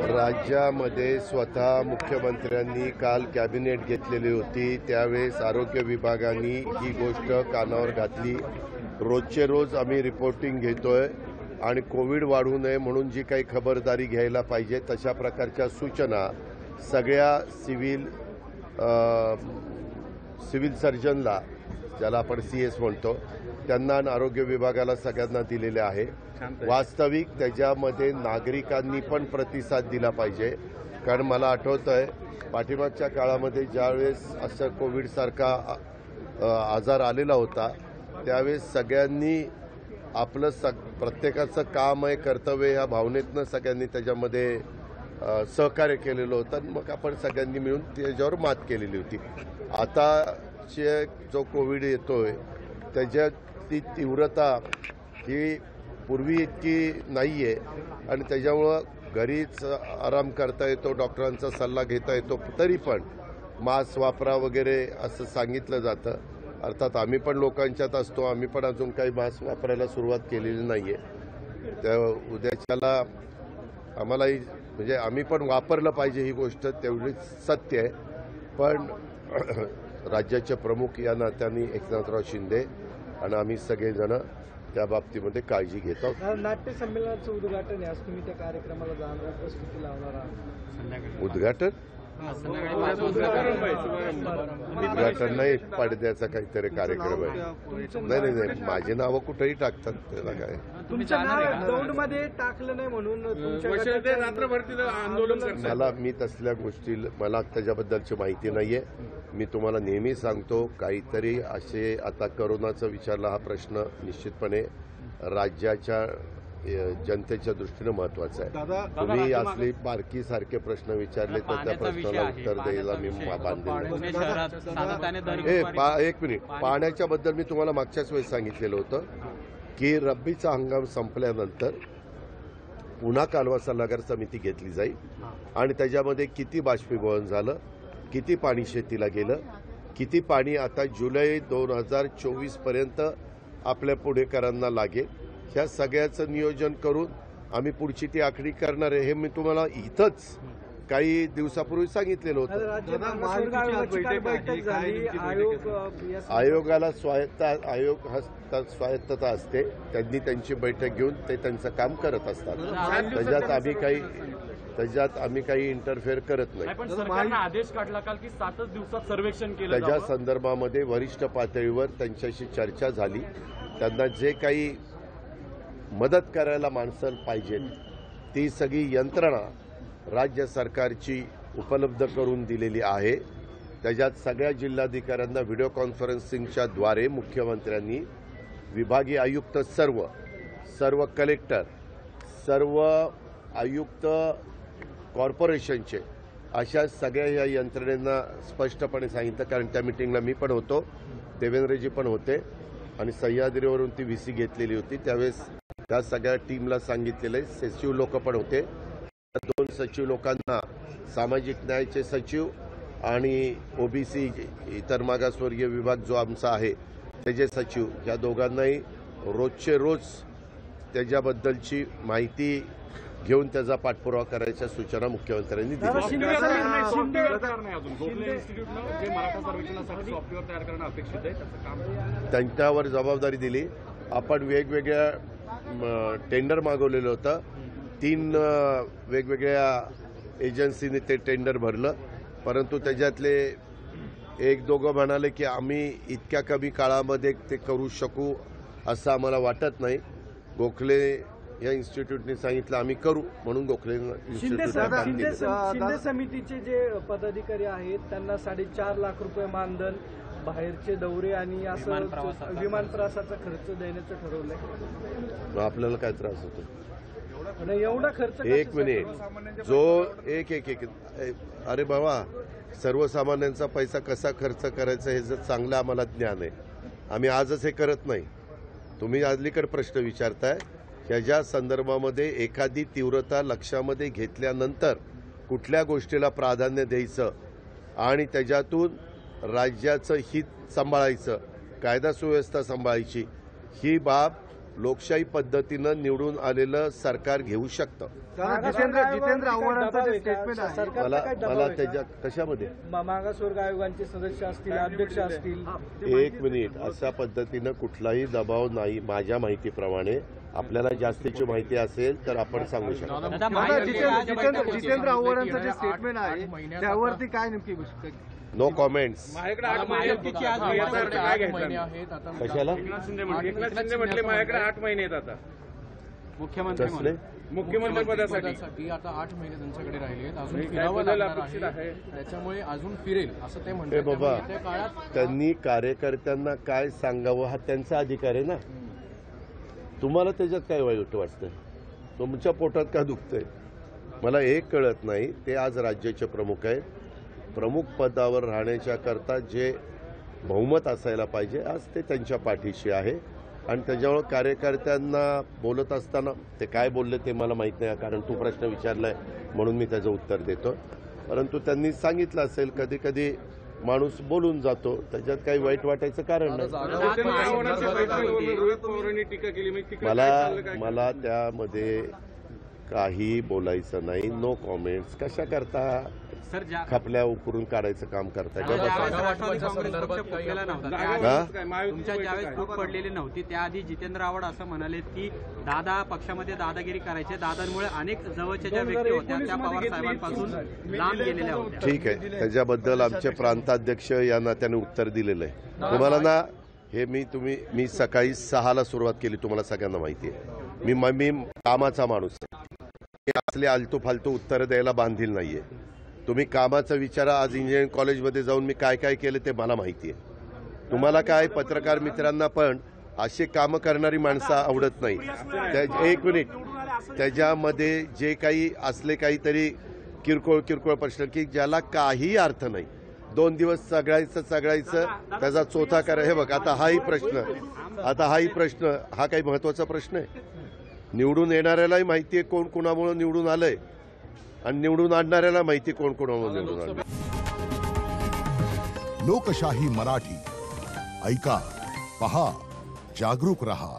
राज्यामध्ये स्वतः मुख्यमंत्र्यांनी काल कॅबिनेट घेतलेली होती, त्यावेळेस आरोग्य विभागाने ही गोष्ट कानावर घातली। रोजचे रोज आम्ही रिपोर्टिंग घेतोय आणि कोविड वाढू नये म्हणून जी काही खबरदारी घ्यायला पाहिजे तशा प्रकारच्या सूचना सगळ्या सिव्हिल सर्जनला, ज्याला आपण CS म्हणतो, त्यांना आरोग्य विभागाला सगळ्यांना दिलेले आहे। वास्तविक त्याच्यामध्ये नागरिकांनी पण प्रतिसाद दिला पाहिजे, कारण मला आठवतंय पाठीमागच्या काळामध्ये ज्यावेळेस असं कोविडसारखा आजार आलेला होता त्यावेळेस सगळ्यांनी आपलं प्रत्येकाचं काम आहे, कर्तव्य ह्या भावनेतनं सगळ्यांनी त्याच्यामध्ये सहकार्य केलेलं होतं आणि मग आपण सगळ्यांनी मिळून त्याच्यावर मात केलेली होती। आताचे जो कोविड येतोय त्याच्याची तीव्रता ही पूर्वी इतकी नाही आहे आणि त्याच्यामुळं घरीच आराम करता येतो, डॉक्टरांचा सल्ला घेता येतो, तरी पण मास्क वापरा वगैरे असं सांगितलं जातं। अर्थात आम्ही पण लोकांच्यात असतो, आम्ही पण अजून काही मास्क वापरायला सुरुवात केलेली नाही आहे। त्या उद्याच्याला आम्हालाही म्हणजे आम्ही पण वापरलं पाहिजे, ही गोष्ट तेवढीच सत्य आहे। पण राज्याचे प्रमुख या नात्याने एकनाथराव शिंदे आणि आम्ही सगळेजण त्या बाबतीमध्ये काळजी घेत आहोत। नाट्य संमेलनाचं उद्घाटन आहे, आज तुम्ही त्या कार्यक्रमाला जाणार, प्रस्तुती लावणार? उद्घाटन नाही, पडद्याचा काहीतरी कार्यक्रम आहे। नाही, माझी नावं कुठेही टाकतात, त्याला काय तुमच्या दौंडमध्ये टाकलं नाही म्हणून मी तसल्या गोष्टी मला त्याच्याबद्दलची माहिती नाहीये। मी तुम्हाला नेहमी सांगतो, काहीतरी असे आता करोनाचा विचारला हा प्रश्न निश्चितपणे राज्याच्या जनतेच्या दृष्टीने महत्वाचा आहे। तुम्ही असले बारकी सारखे प्रश्न विचारले तर त्या प्रश्नाला उत्तर द्यायला मी बांधील। एक मिनिट, पाण्याच्या बद्दल मी तुम्हाला मागच्याच वेळेस सांगितलेलं होतं की रब्बीचा हंगाम संपल्यानंतर पुन्हा कालवा सल्लागार समिती घेतली जाईल आणि त्याच्यामध्ये किती बाष्पीभवन झालं, किती पाणी शेतीला गेलं, किती पाणी आता जुलै 2024 पर्यंत आपल्या पुणेकरांना लागेल, ह्या सगळ्याचं नियोजन करून आम्ही पुढची ती आखणी करणार आहे। हे मी तुम्हाला इथंच काही दिवसापूर्वी सांगितलेलं होतं। आयोगाला स्वायत्तता असते, त्यांनी त्यांची बैठक घेऊन ते त्यांचं काम करत असतात। त्याच्यात आम्ही काही इंटरफेअर करत नाही। आदेश काढला काल की 7 दिवसात सर्वेक्षण केलं, त्याच्या संदर्भामध्ये वरिष्ठ पातळीवर त्यांच्याशी चर्चा झाली। त्यांना जे काही मदत करायला माणसं पाहिजेत ती सगळी यंत्रणा राज्य सरकारची उपलब्ध करून दिलेली आहे। त्याच्यात सगळ्या जिल्हाधिकाऱ्यांना व्हिडिओ कॉन्फरन्सिंगच्या द्वारे मुख्यमंत्र्यांनी विभागीय आयुक्त, सर्व कलेक्टर, सर्व आयुक्त कॉर्पोरेशनचे, अशा सगळ्या या यंत्रणेंना स्पष्टपणे सांगितलं। कारण त्या मिटिंगला मी पण होतो, देवेंद्रजी पण होते आणि सह्याद्रीवरून ती VC घेतलेली होती, त्यावेळेस त्या सगळ्या टीमला सांगितलेलं आहे। सचिव लोक पण होते, 2 सचिव लोकांना सामाजिक न्यायाचे सचिव आणि OBC इतर मागासवर्गीय विभाग जो आमचा आहे त्याचे सचिव, या दोघांनाही रोजचे रोज त्याच्याबद्दलची माहिती घेऊन त्याचा पाठपुरावा करायच्या सूचना मुख्यमंत्र्यांनी दिल्या। त्यांच्यावर जबाबदारी दिली। आपण वेगवेगळ्या टेंडर मागवलेलं होतं, 3 वेगवेगळ्या एजन्सीने ते टेंडर भरलं, परंतु त्याच्यातले 1-2 म्हणाले की आम्ही इतक्या कमी काळामध्ये ते करू शकू असं आम्हाला वाटत नाही। गोखले या इन्स्टिट्यूटने सांगितलं आम्ही करू, म्हणून गोखले शिंदे समितीचे जे पदाधिकारी आहेत त्यांना 4.5 लाख रुपये मानधन, बाहेरचे दौरे आणि असं विमान प्रवासाचा खर्च देण्याचं ठरवलंय। आपल्याला काय त्रास होतो एवढा खर्च? एक मिनिट, जो एक अरे बाबा, सर्वसामान्यांचा पैसा कसा खर्च करायचा हे जर चांगलं आम्हाला ज्ञान आहे। आम्ही आजच हे करत नाही। तुम्ही अलीकडे प्रश्न विचारताय, ह्याच्या संदर्भामध्ये एखादी तीव्रता लक्षामध्ये घेतल्यानंतर कुठल्या गोष्टीला प्राधान्य द्यायचं आणि त्याच्यातून राज्याचं हित सांभाळायचं, कायदा सुव्यवस्था सांभाळायची, ही बाब लोकशाही पद्धतीनं निवडून आलेलं सरकार घेऊ शकतं. जितेंद्र आव्हाडांचं जे स्टेटमेंट आहे, सरकारचा काय दबाव मला आहे का? त्याच्यात कशामध्ये मागासवर्ग आयोगाचे सदस्य असतील, अध्यक्ष असतील. एक मिनिट, अशा पद्धतीनं कुठलाही दबाव नाही. माझ्या माहितीप्रमाणे आपल्याला जास्तीची माहिती असेल तर आपण सांगू शकतो. जितेंद्र आव्हाडांचं जे स्टेटमेंट आहे त्यावरती काय नेमकी गोष्ट? No comments. महायुतीची आज काय कशाला एकनाथ शिंदे म्हटले माझ्याकडे 8 महिने आहेत आता कसले मुख्यमंत्री पदासाठी. आता 8 महिने त्यांच्याकडे राहिले आहेत, अजून फिरावं लागणार आहे, त्याच्यामुळे अजून फिरेल असं ते हे म्हणतात. बाबा, त्यामुळे येत्या काळात त्यांनी कार्यकर्त्यांना काय सांगावं हा त्यांचा अधिकार आहे ना. तुम्हाला त्याच्यात काय वाईट वाटतंय? तुमच्या पोटात का दुखतंय? मला एक कळत नाही. ते आज राज्याचे प्रमुख आहेत. प्रमुख पदावर राहण्याच्या करता जे बहुमत असायला पाहिजे आज ते त्यांच्या पाठीशी आहे. आणि त्याच्यामुळे कार्यकर्त्यांना बोलत असताना ते काय बोलले ते मला माहीत नाही, कारण तू प्रश्न विचारलाय म्हणून मी त्याचं उत्तर देतो. परंतु त्यांनी सांगितलं असेल कधी कधी माणूस बोलून जातो, त्याच्यात काही वाईट वाटायचं कारण नाही. मला त्यामध्ये काही बोलायचं नाही. No comments. कशा करता खपल्या उकरून काढायचं काम करताय का? तुमच्या ज्यावेळेस फूट पडलेली नव्हती त्याआधी जितेंद्र आव्हाड असं म्हणाले की दादा पक्षामध्ये दादागिरी करायचे, दादांमुळे अनेक जवळच्या ज्या व्यक्ती होत्या त्या पवार साहेबांपासून लांब गेलेल्या होत्या. ठीक आहे, त्याच्याबद्दल आमचे प्रांताध्यक्ष यांना त्याने उत्तर दिलेलं आहे. तुम्हाला ना हे मी सकाळी 6ला सुरुवात केली, तुम्हाला सगळ्यांना माहिती आहे. मी कामाचा माणूस आहे. असले आलतू फालतू उत्तर द्यायला बांधील नाहीये. तुम्ही कामाचा विचारा. आज इंजिनिअरिंग कॉलेजमध्ये जाऊन मी काय काय केलं ते मला माहिती आहे. तुम्हाला काय पत्रकार मित्रांना पण अशी कामं करणारी माणसं आवडत नाही. एक मिनिट, त्याच्यामध्ये जे काही असले काहीतरी किरकोळ प्रश्न की ज्याला काही अर्थ नाही, 2 दिवस चघळायचं त्याचा चौथा करा. हे बघ, आता हाही प्रश्न हा काही महत्वाचा प्रश्न आहे. निवडून येणाऱ्यालाही माहिती आहे कोण कुणामुळे निवडून आलंय आणि निवडून आणणाऱ्याला माहिती कोण कुणामुळे निवडून आलंय. लोकशाही मराठी ऐका, पहा, जागरूक रहा.